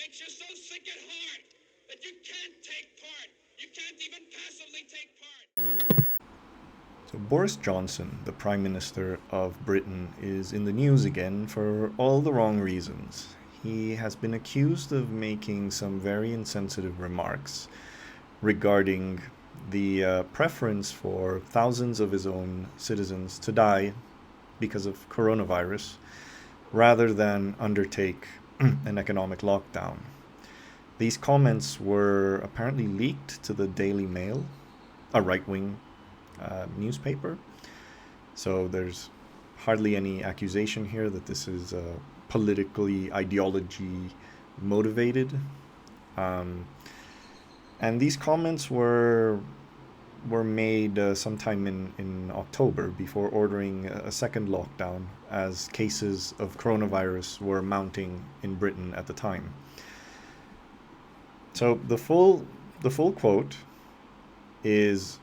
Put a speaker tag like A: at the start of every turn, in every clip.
A: makes you so sick at heart that you can't take part. You can't even passively take part.
B: So, Boris Johnson, the Prime Minister of Britain, is in the news again for all the wrong reasons. He has been accused of making some very insensitive remarks regarding the preference for thousands of his own citizens to die because of coronavirus rather than undertake an economic lockdown. These comments were apparently leaked to the Daily Mail, a right wing newspaper. So there's hardly any accusation here that this is politically ideology motivated. Um, and these comments were made sometime in October before ordering a second lockdown as cases of coronavirus were mounting in Britain at the time. So the full quote is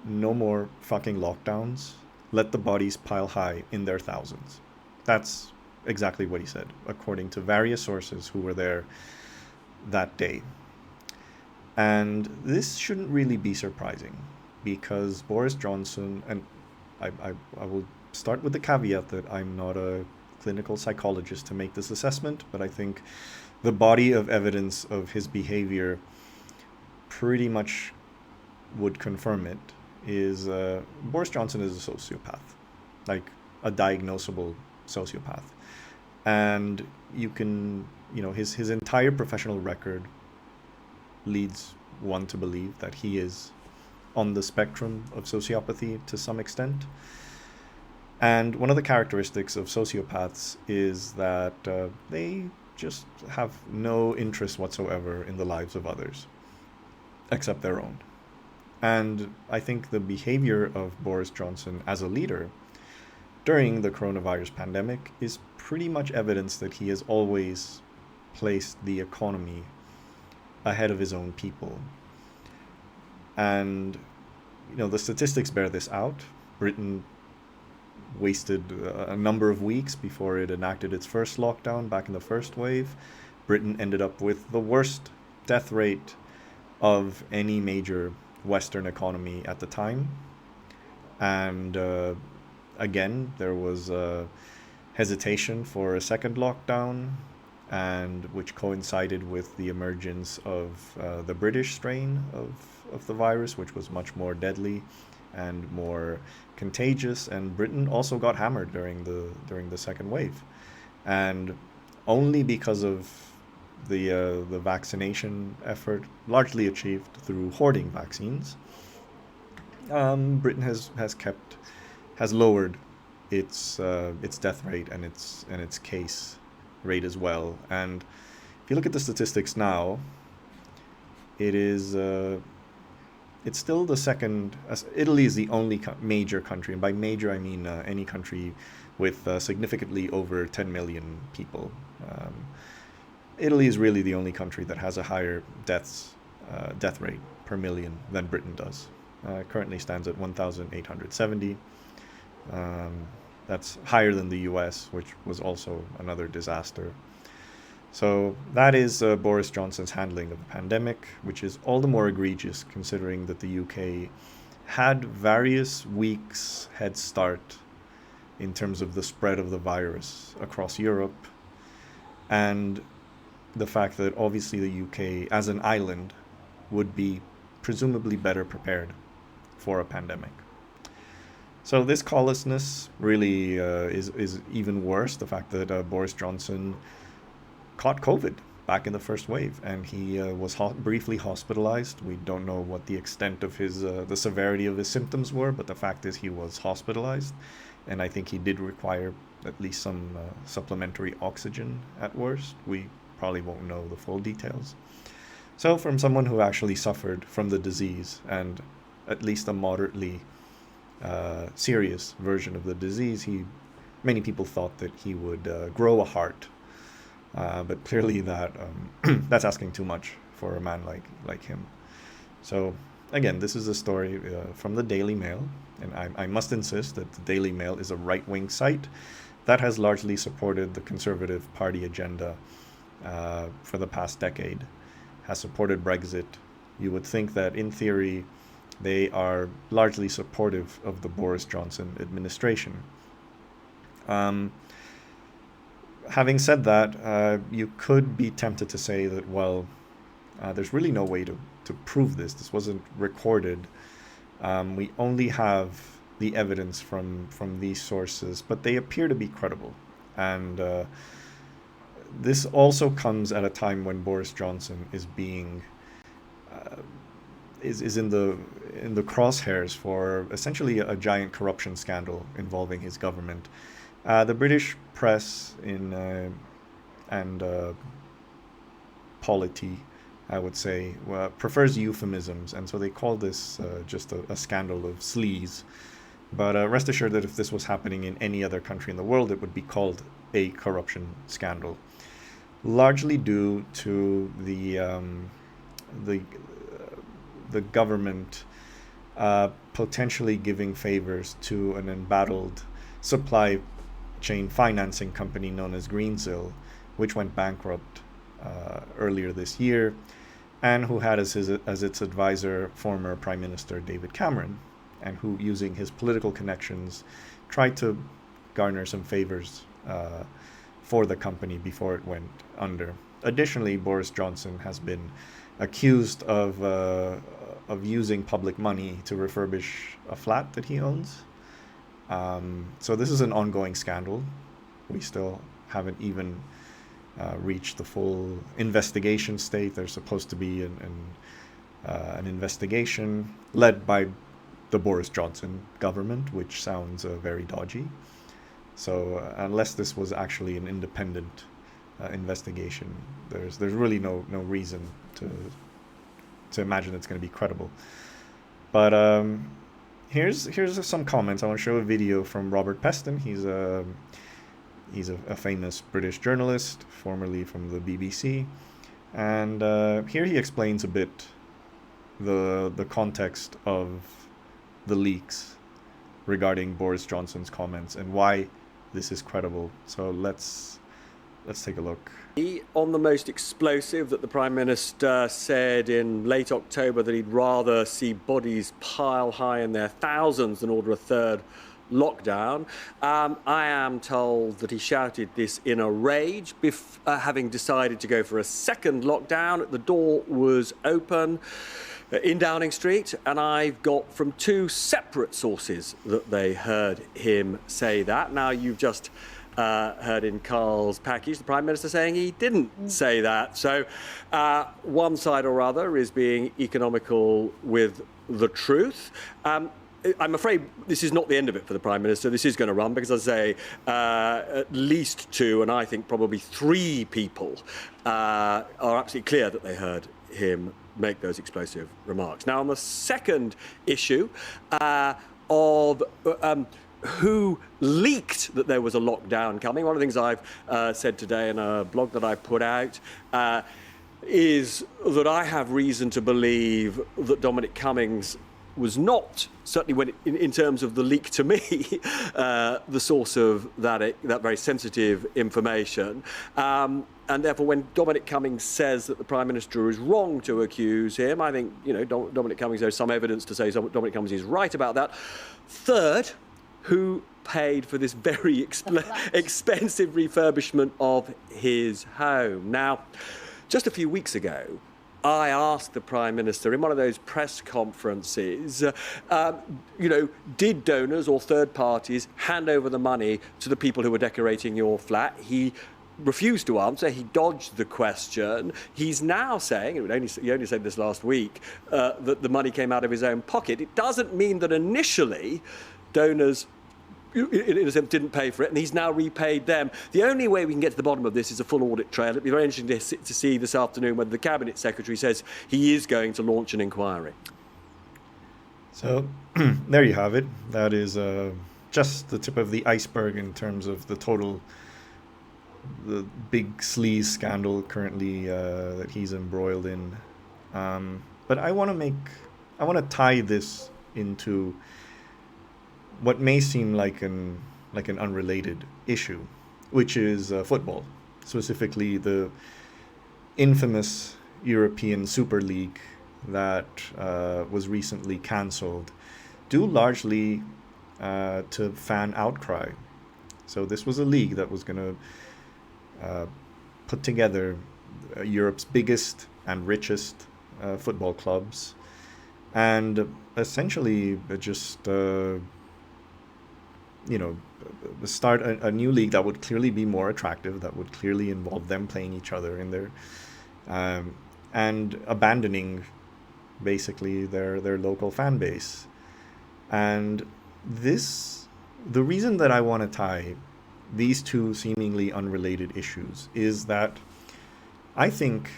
B: no more fucking lockdowns. Let the bodies pile high in their thousands. That's exactly what he said, according to various sources who were there that day. And this shouldn't really be surprising because Boris Johnson, and I will start with the caveat that I'm not a clinical psychologist to make this assessment, but I think the body of evidence of his behavior pretty much would confirm it. Is Boris Johnson is a sociopath, like a diagnosable sociopath, and you can, his entire professional record leads one to believe that he is on the spectrum of sociopathy to some extent. And one of the characteristics of sociopaths is that they just have no interest whatsoever in the lives of others, except their own. And I think the behavior of Boris Johnson as a leader during the coronavirus pandemic is pretty much evidence that he has always placed the economy ahead of his own people. And, the statistics bear this out. Britain wasted a number of weeks before it enacted its first lockdown back in the first wave. Britain ended up with the worst death rate of any major Western economy at the time. And again, there was hesitation for a second lockdown, and which coincided with the emergence of the British strain of the virus, which was much more deadly and more contagious. And Britain also got hammered during the second wave, and only because of the vaccination effort, largely achieved through hoarding vaccines, Britain has lowered its death rate and its case rate as well. And if you look at the statistics now, it is it's still the second. Italy is the only major country, and by major I mean any country with significantly over 10 million people. Italy is really the only country that has a higher death rate per million than Britain does. It currently stands at 1,870. That's higher than the US, which was also another disaster. So that is Boris Johnson's handling of the pandemic, which is all the more egregious considering that the UK had various weeks head start in terms of the spread of the virus across Europe, and the fact that obviously the UK, as an island, would be presumably better prepared for a pandemic. So this callousness really is even worse. The fact that Boris Johnson caught COVID back in the first wave, and he was briefly hospitalized. We don't know what the extent of the severity of his symptoms were, but the fact is he was hospitalized, and I think he did require at least some supplementary oxygen at worst. We probably won't know the full details. So from someone who actually suffered from the disease, and at least a moderately serious version of the disease, many people thought that he would grow a heart, but clearly that's asking too much for a man like him. So again, this is a story from the Daily Mail, and I must insist that the Daily Mail is a right-wing site that has largely supported the Conservative Party agenda for the past decade, has supported Brexit. You would think that, in theory, they are largely supportive of the Boris Johnson administration. Having said that, you could be tempted to say that, well, there's really no way to prove this. This wasn't recorded. We only have the evidence from these sources, but they appear to be credible. And this also comes at a time when Boris Johnson is being is in the crosshairs for essentially a giant corruption scandal involving his government. The British press and polity, I would say, prefers euphemisms, and so they call this just a scandal of sleaze. But rest assured that if this was happening in any other country in the world, it would be called a corruption scandal, largely due to the government potentially giving favors to an embattled supply chain financing company known as Greensill, which went bankrupt earlier this year, and who had as its advisor former Prime Minister David Cameron, and who, using his political connections, tried to garner some favors for the company before it went under. Additionally, Boris Johnson has been accused of using public money to refurbish a flat that he owns. So this is an ongoing scandal. We still haven't even reached the full investigation state. There's supposed to be an investigation led by the Boris Johnson government, which sounds very dodgy. So unless this was actually an independent investigation, there's really no reason to imagine it's going to be credible. But here's some comments. I want to show a video from Robert Peston. He's a famous British journalist, formerly from the BBC, and here he explains a bit the context of the leaks regarding Boris Johnson's comments and why this is credible. So let's take a look.
C: On the most explosive, that the Prime Minister said in late October that he'd rather see bodies pile high in their thousands than order a third lockdown. I am told that he shouted this in a rage, having decided to go for a second lockdown. The door was open in Downing Street, and I've got from two separate sources that they heard him say that. Now, you've just heard in Carl's package the Prime Minister saying he didn't say that. So one side or other is being economical with the truth. I'm afraid this is not the end of it for the Prime Minister. This is going to run because, as I say, at least two, and I think probably three people are absolutely clear that they heard him make those explosive remarks. Now, on the second issue of who leaked that there was a lockdown coming, one of the things I've said today in a blog that I put out is that I have reason to believe that Dominic Cummings was not, certainly when in terms of the leak to me, the source of that very sensitive information. And therefore, when Dominic Cummings says that the Prime Minister is wrong to accuse him, I think, Dominic Cummings, there's some evidence to say Dominic Cummings is right about that. Third, who paid for this very expensive refurbishment of his home? Now, just a few weeks ago, I asked the Prime Minister in one of those press conferences, did donors or third parties hand over the money to the people who were decorating your flat? He refused to answer. He dodged the question. He's now saying, he only said this last week, that the money came out of his own pocket. It doesn't mean that initially donors, in a sense, didn't pay for it, and he's now repaid them. The only way we can get to the bottom of this is a full audit trail. It'd be very interesting to see this afternoon whether the Cabinet Secretary says he is going to launch an inquiry.
B: So there you have it. That is just the tip of the iceberg in terms of the big sleaze scandal currently that he's embroiled in. But I want to tie this into what may seem like an unrelated issue, which is football, specifically the infamous European Super League that was recently cancelled due largely to fan outcry. So this was a league that was going to put together Europe's biggest and richest football clubs, and essentially just start a new league that would clearly be more attractive, that would clearly involve them playing each other in there, and abandoning basically their local fan base. And the reason that I want to tie these two seemingly unrelated issues is that I think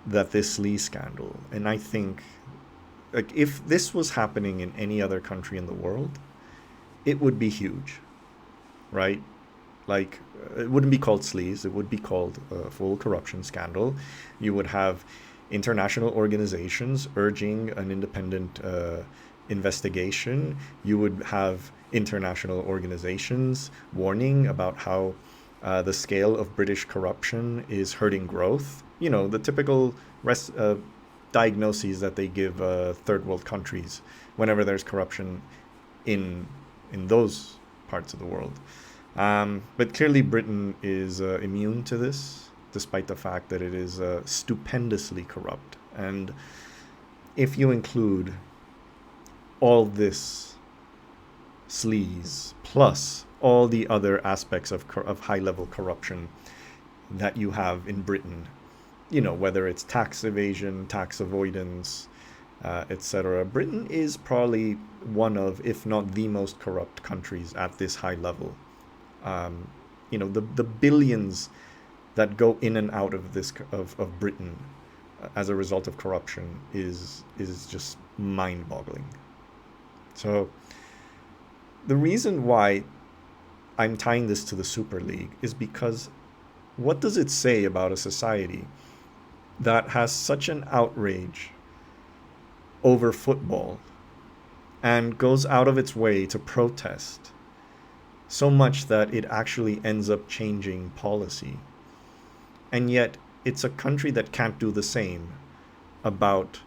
B: that this Lee scandal, and I think like if this was happening in any other country in the world, it would be huge, right? Like, it wouldn't be called sleaze, it would be called a full corruption scandal. You would have international organizations urging an independent investigation. You would have international organizations warning about how the scale of British corruption is hurting growth. You know, the typical diagnoses that they give third world countries whenever there's corruption in those parts of the world. But clearly Britain is immune to this, despite the fact that it is stupendously corrupt. And if you include all this sleaze plus all the other aspects of high-level corruption that you have in Britain, you know, whether it's tax evasion, tax avoidance, etc. Britain is probably one of, if not the most corrupt countries at this high level. You know, the billions that go in and out of this of Britain as a result of corruption is just mind-boggling. So the reason why I'm tying this to the Super League is because what does it say about a society that has such an outrage over football and goes out of its way to protest so much that it actually ends up changing policy? And yet it's a country that can't do the same about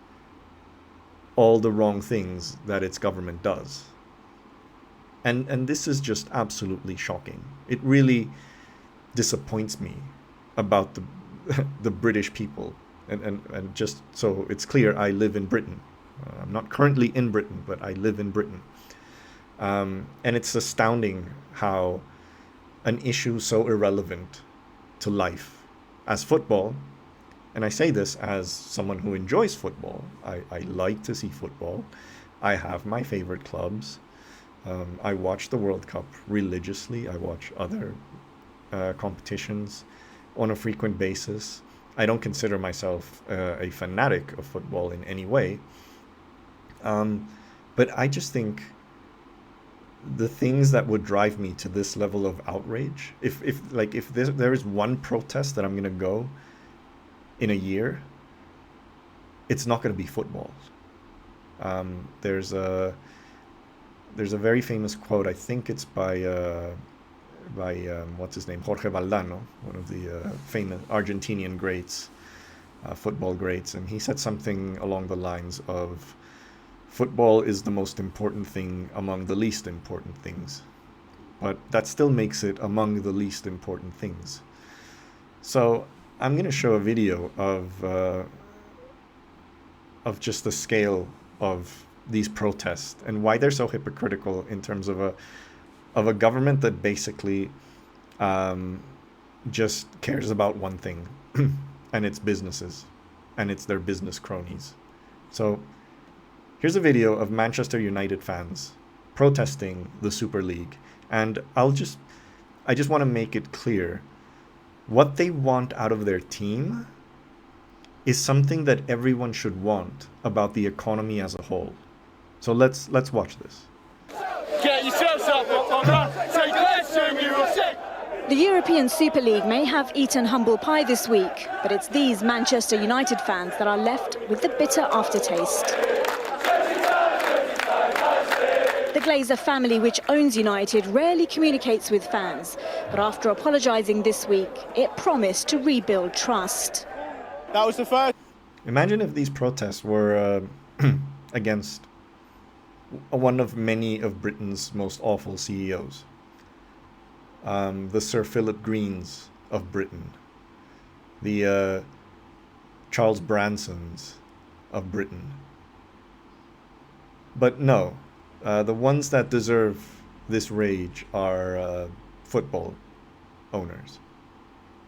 B: all the wrong things that its government does. And this is just absolutely shocking. It really disappoints me about the British people. And just so it's clear, I live in Britain. I'm not currently in Britain, but I live in Britain. And it's astounding how an issue so irrelevant to life as football, and I say this as someone who enjoys football. I like to see football. I have my favorite clubs. I watch the World Cup religiously. I watch other competitions on a frequent basis. I don't consider myself a fanatic of football in any way. But I just think the things that would drive me to this level of outrage, if there is one protest that I'm going to go in a year, it's not going to be football. There's a very famous quote, I think it's by what's his name, Jorge Valdano, one of the famous Argentinian greats, football greats, and he said something along the lines of, football is the most important thing among the least important things. But that still makes it among the least important things. So I'm going to show a video of just the scale of these protests and why they're so hypocritical in terms of a government that basically just cares about one thing, and it's businesses, and it's their business cronies. So here's a video of Manchester United fans protesting the Super League, and I just want to make it clear, what they want out of their team is something that everyone should want about the economy as a whole. So let's watch this.
D: Get yourselves up, take less than you will see.
E: The European Super League may have eaten humble pie this week, but it's these Manchester United fans that are left with the bitter aftertaste. The The Glazer family, which owns United, rarely communicates with fans. But after apologising this week, it promised to rebuild trust.
F: That was the first.
B: Imagine if these protests were against one of many of Britain's most awful CEOs. The Sir Philip Greens of Britain. The Charles Bransons of Britain. But no, the ones that deserve this rage are football owners.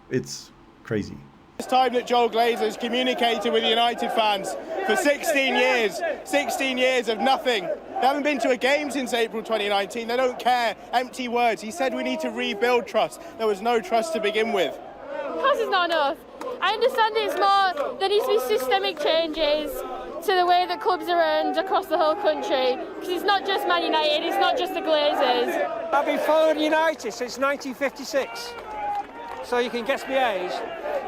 B: It's crazy.
F: It's time that Joel Glazer has communicated with United fans for 16 years. 16 years of nothing. They haven't been to a game since April 2019. They don't care. Empty words. He said we need to rebuild trust. There was no trust to begin with.
G: Trust is not enough. I understand it's more, there needs to be systemic changes to the way that clubs are run across the whole country. Because it's not just Man United, it's not just the Glazers.
H: I've been following United since 1956. So you can guess my age.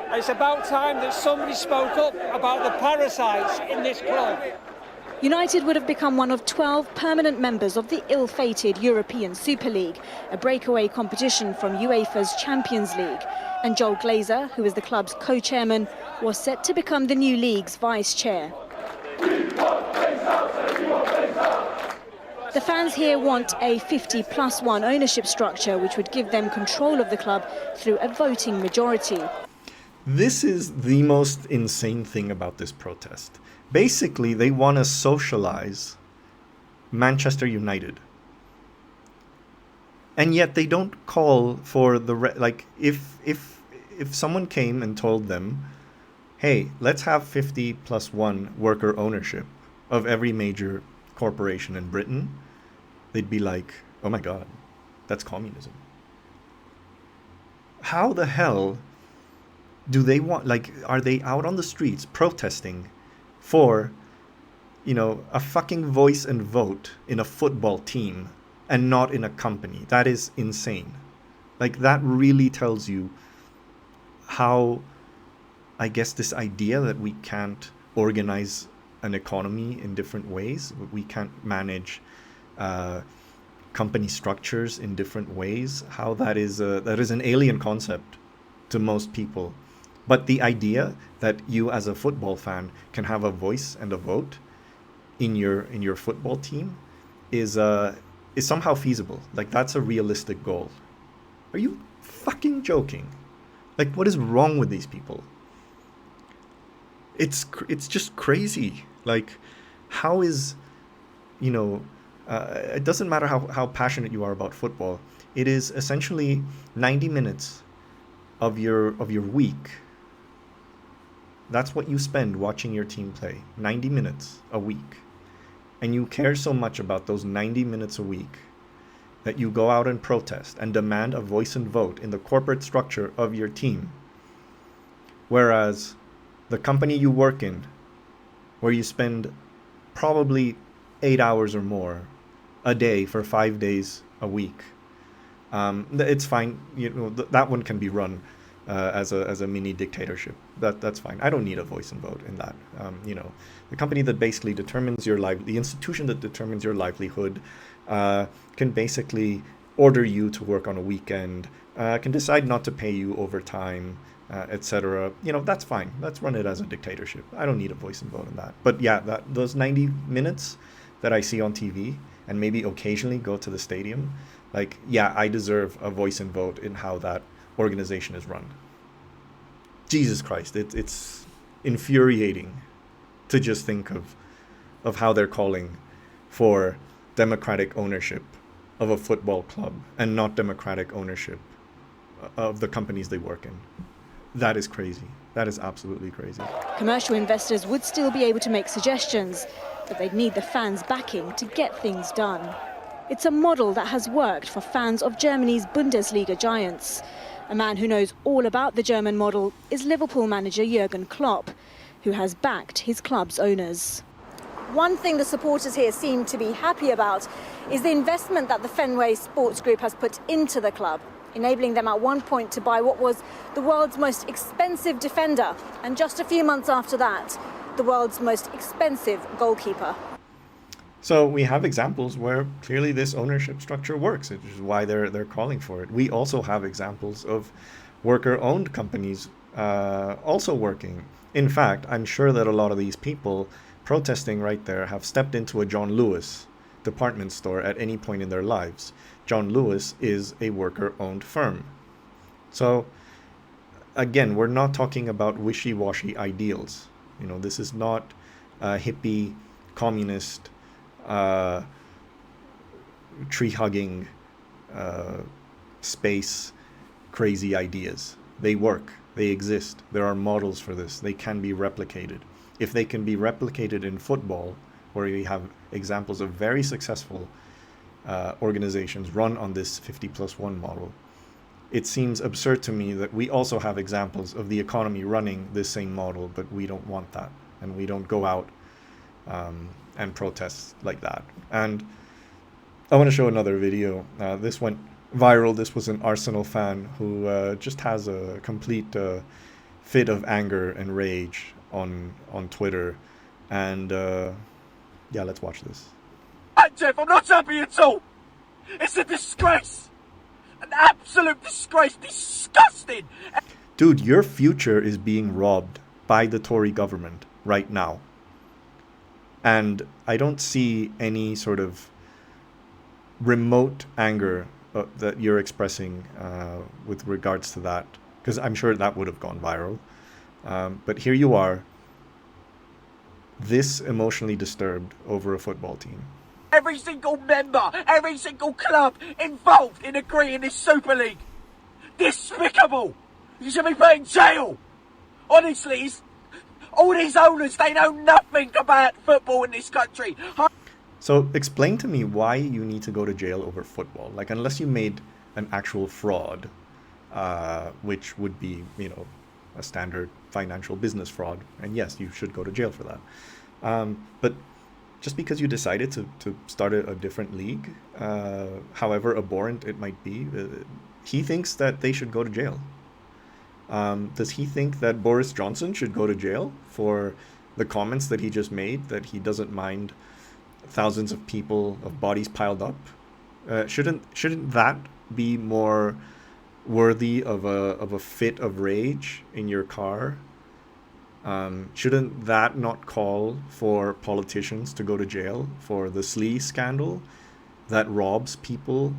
H: And it's about time that somebody spoke up about the parasites in this club.
E: United would have become one of 12 permanent members of the ill-fated European Super League, a breakaway competition from UEFA's Champions League. And Joel Glazer, who is the club's co-chairman, was set to become the new league's vice-chair. The fans here want a 50+1 ownership structure, which would give them control of the club through a voting majority.
B: This is the most insane thing about this protest. Basically, they want to socialize Manchester United. And yet they don't call for the... like, if someone came and told them, hey, let's have 50+1 worker ownership of every major corporation in Britain, they'd be like, oh my God, that's communism. How the hell do they want, like, are they out on the streets protesting for, you know, a fucking voice and vote in a football team and not in a company? That is insane. Like, that really tells you how, I guess, this idea that we can't organize an economy in different ways, we can't manage company structures in different ways, how that is an alien concept to most people. But the idea that you as a football fan can have a voice and a vote in your football team is somehow feasible. Like, that's a realistic goal. Are you fucking joking? Like, what is wrong with these people? It's just crazy. Like, how is, you know, it doesn't matter how passionate you are about football. It is essentially 90 minutes of your week. That's what you spend watching your team play. 90 minutes a week. And you care so much about those 90 minutes a week that you go out and protest and demand a voice and vote in the corporate structure of your team. Whereas the company you work in, where you spend probably 8 hours or more a day for 5 days a week, it's fine. You know, that one can be run as a mini dictatorship. That's fine. I don't need a voice and vote in that. You know, the company that basically determines your the institution that determines your livelihood can basically order you to work on a weekend, can decide not to pay you overtime, etc. You know, that's fine. Let's run it as a dictatorship. I don't need a voice and vote in that. But yeah, those 90 minutes that I see on TV and maybe occasionally go to the stadium, like, yeah, I deserve a voice and vote in how that organization is run. Jesus Christ, it's infuriating to just think of how they're calling for democratic ownership of a football club and not democratic ownership of the companies they work in. That is crazy. That is absolutely crazy.
E: Commercial investors would still be able to make suggestions, but they'd need the fans' backing to get things done. It's a model that has worked for fans of Germany's Bundesliga giants. A man who knows all about the German model is Liverpool manager Jurgen Klopp, who has backed his club's owners. One thing the supporters here seem to be happy about is the investment that the Fenway Sports Group has put into the club, enabling them at one point to buy what was the world's most expensive defender, and just a few months after that, the world's most expensive goalkeeper.
B: So we have examples where clearly this ownership structure works, which is why they're calling for it. We also have examples of worker-owned companies also working. In fact, I'm sure that a lot of these people protesting right there have stepped into a John Lewis department store at any point in their lives. John Lewis is a worker-owned firm. So again, we're not talking about wishy-washy ideals. You know, this is not hippie, communist, tree-hugging, space, crazy ideas. They work. They exist. There are models for this. They can be replicated. If they can be replicated in football, where we have examples of very successful organizations run on this 50+1 model, it seems absurd to me that we also have examples of the economy running this same model, but we don't want that, and we don't go out and protest like that. And I want to show another video. This went viral. This was an Arsenal fan who just has a complete fit of anger and rage on Twitter. And yeah, let's watch this.
I: Jeff, I'm not happy at all. It's a disgrace. An absolute disgrace. Disgusting.
B: Dude, your future is being robbed by the Tory government right now. And I don't see any sort of remote anger that you're expressing with regards to that, because I'm sure that would have gone viral. But here you are, this emotionally disturbed over a football team.
I: Every single member, every single club involved in agreeing this Super League. Despicable. You should be put in jail. Honestly, all these owners, they know nothing about football in this country.
B: So explain to me why you need to go to jail over football. Like, unless you made an actual fraud, which would be, you know, a standard financial business fraud. And yes, you should go to jail for that. But just because you decided to start a different league, however abhorrent it might be, he thinks that they should go to jail. Does he think that Boris Johnson should go to jail for the comments that he just made, that he doesn't mind thousands of people, of bodies piled up? Shouldn't that be more worthy of a fit of rage in your car? Shouldn't that not call for politicians to go to jail for the SLE scandal that robs people,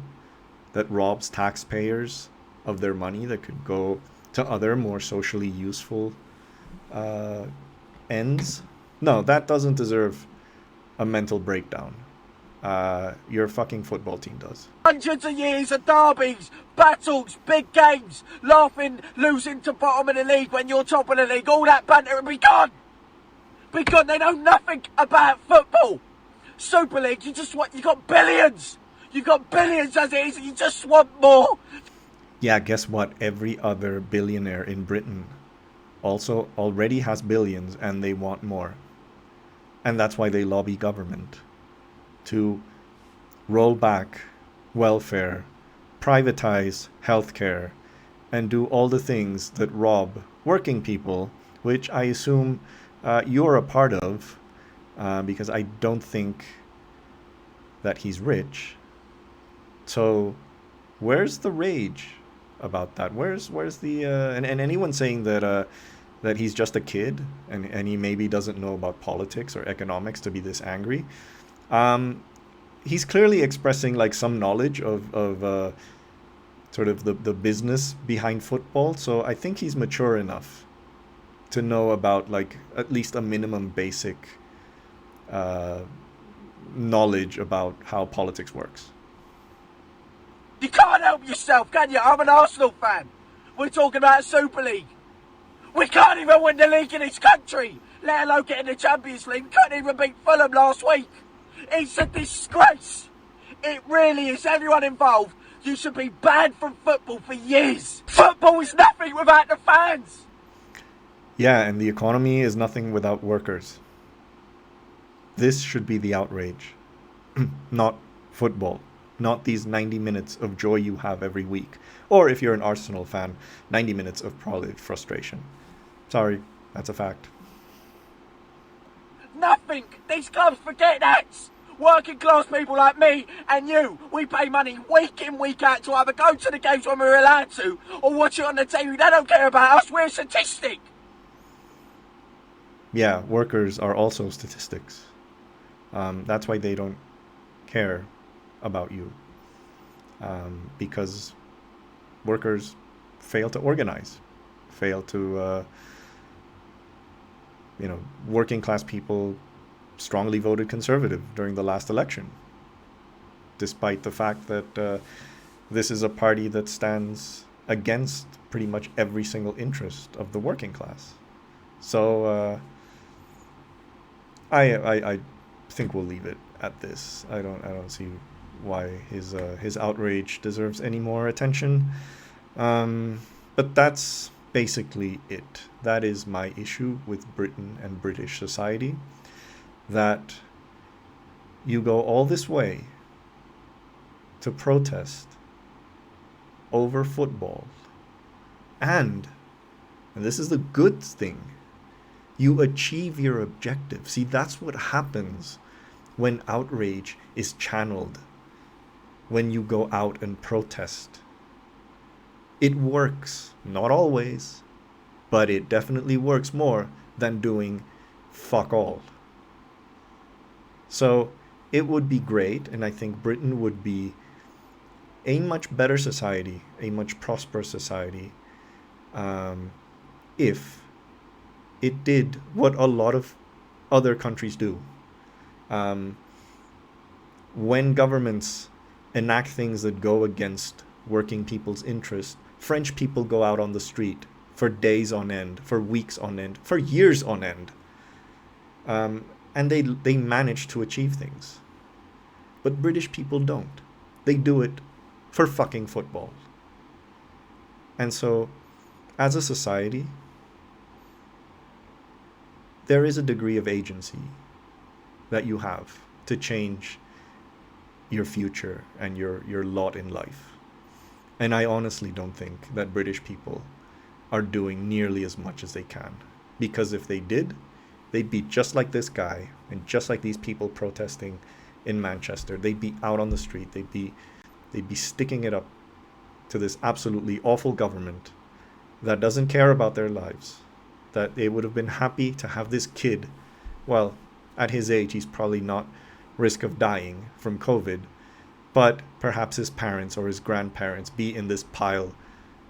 B: that robs taxpayers of their money that could go to other more socially useful ends? No, that doesn't deserve a mental breakdown. Your fucking football team does.
I: Hundreds of years of derbies, battles, big games, laughing, losing to bottom of the league when you're top of the league. All that banter will be gone. Be gone. They know nothing about football. Super League, you got billions. You got billions as it is, and you just want more.
B: Yeah, guess what? Every other billionaire in Britain also already has billions, and they want more. And that's why they lobby government to roll back welfare, privatize healthcare, and do all the things that rob working people, which I assume you're a part of, because I don't think that he's rich. So where's the rage about that? Where's the and anyone saying that that he's just a kid and he maybe doesn't know about politics or economics to be this angry? He's clearly expressing like some knowledge of sort of the business behind football. So I think he's mature enough to know about like at least a minimum basic knowledge about how politics works.
I: You can't help yourself, can you? I'm an Arsenal fan. We're talking about Super League. We can't even win the league in this country, let alone get in the Champions League. Couldn't even beat Fulham last week. It's a disgrace. It really is. Everyone involved, you should be banned from football for years. Football is nothing without the fans.
B: Yeah, and the economy is nothing without workers. This should be the outrage, not football. Not these 90 minutes of joy you have every week. Or if you're an Arsenal fan, 90 minutes of probably frustration. Sorry, that's a fact.
I: Nothing. These clubs forget that. Working class people like me and you, we pay money week in, week out to either go to the games when we're allowed to or watch it on the TV. They don't care about us, we're a statistic.
B: Yeah, workers are also statistics. That's why they don't care about you. Because workers fail to organize, fail to, working class people strongly voted conservative during the last election, despite the fact that this is a party that stands against pretty much every single interest of the working class. So I think we'll leave it at this. I don't see why his outrage deserves any more attention. But that's basically it. That is my issue with Britain and British society. That you go all this way to protest over football, and this is the good thing, you achieve your objective. See, that's what happens when outrage is channeled, when you go out and protest. It works, not always, but it definitely works more than doing fuck all. So it would be great, and I think Britain would be a much better society, a much prosperous society, if it did what a lot of other countries do. When governments enact things that go against working people's interests, French people go out on the street for days on end, for weeks on end, for years on end. And they manage to achieve things. But British people don't. They do it for fucking football. And so, as a society, there is a degree of agency that you have to change your future and your lot in life. And I honestly don't think that British people are doing nearly as much as they can. Because if they did, they'd be just like this guy and just like these people protesting in Manchester. They'd be out on the street. They'd be sticking it up to this absolutely awful government that doesn't care about their lives. That they would have been happy to have this kid, well, at his age, he's probably not risk of dying from COVID, but perhaps his parents or his grandparents be in this pile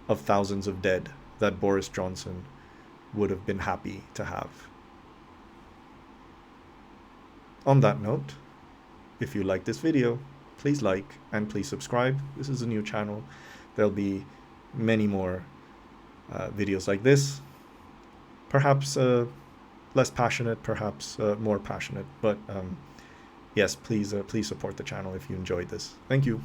B: of thousands of dead that Boris Johnson would have been happy to have. On that note, if you like this video, please like and please subscribe. This is a new channel. There'll be many more videos like this. Perhaps less passionate, perhaps more passionate. But yes, please support the channel if you enjoyed this. Thank you.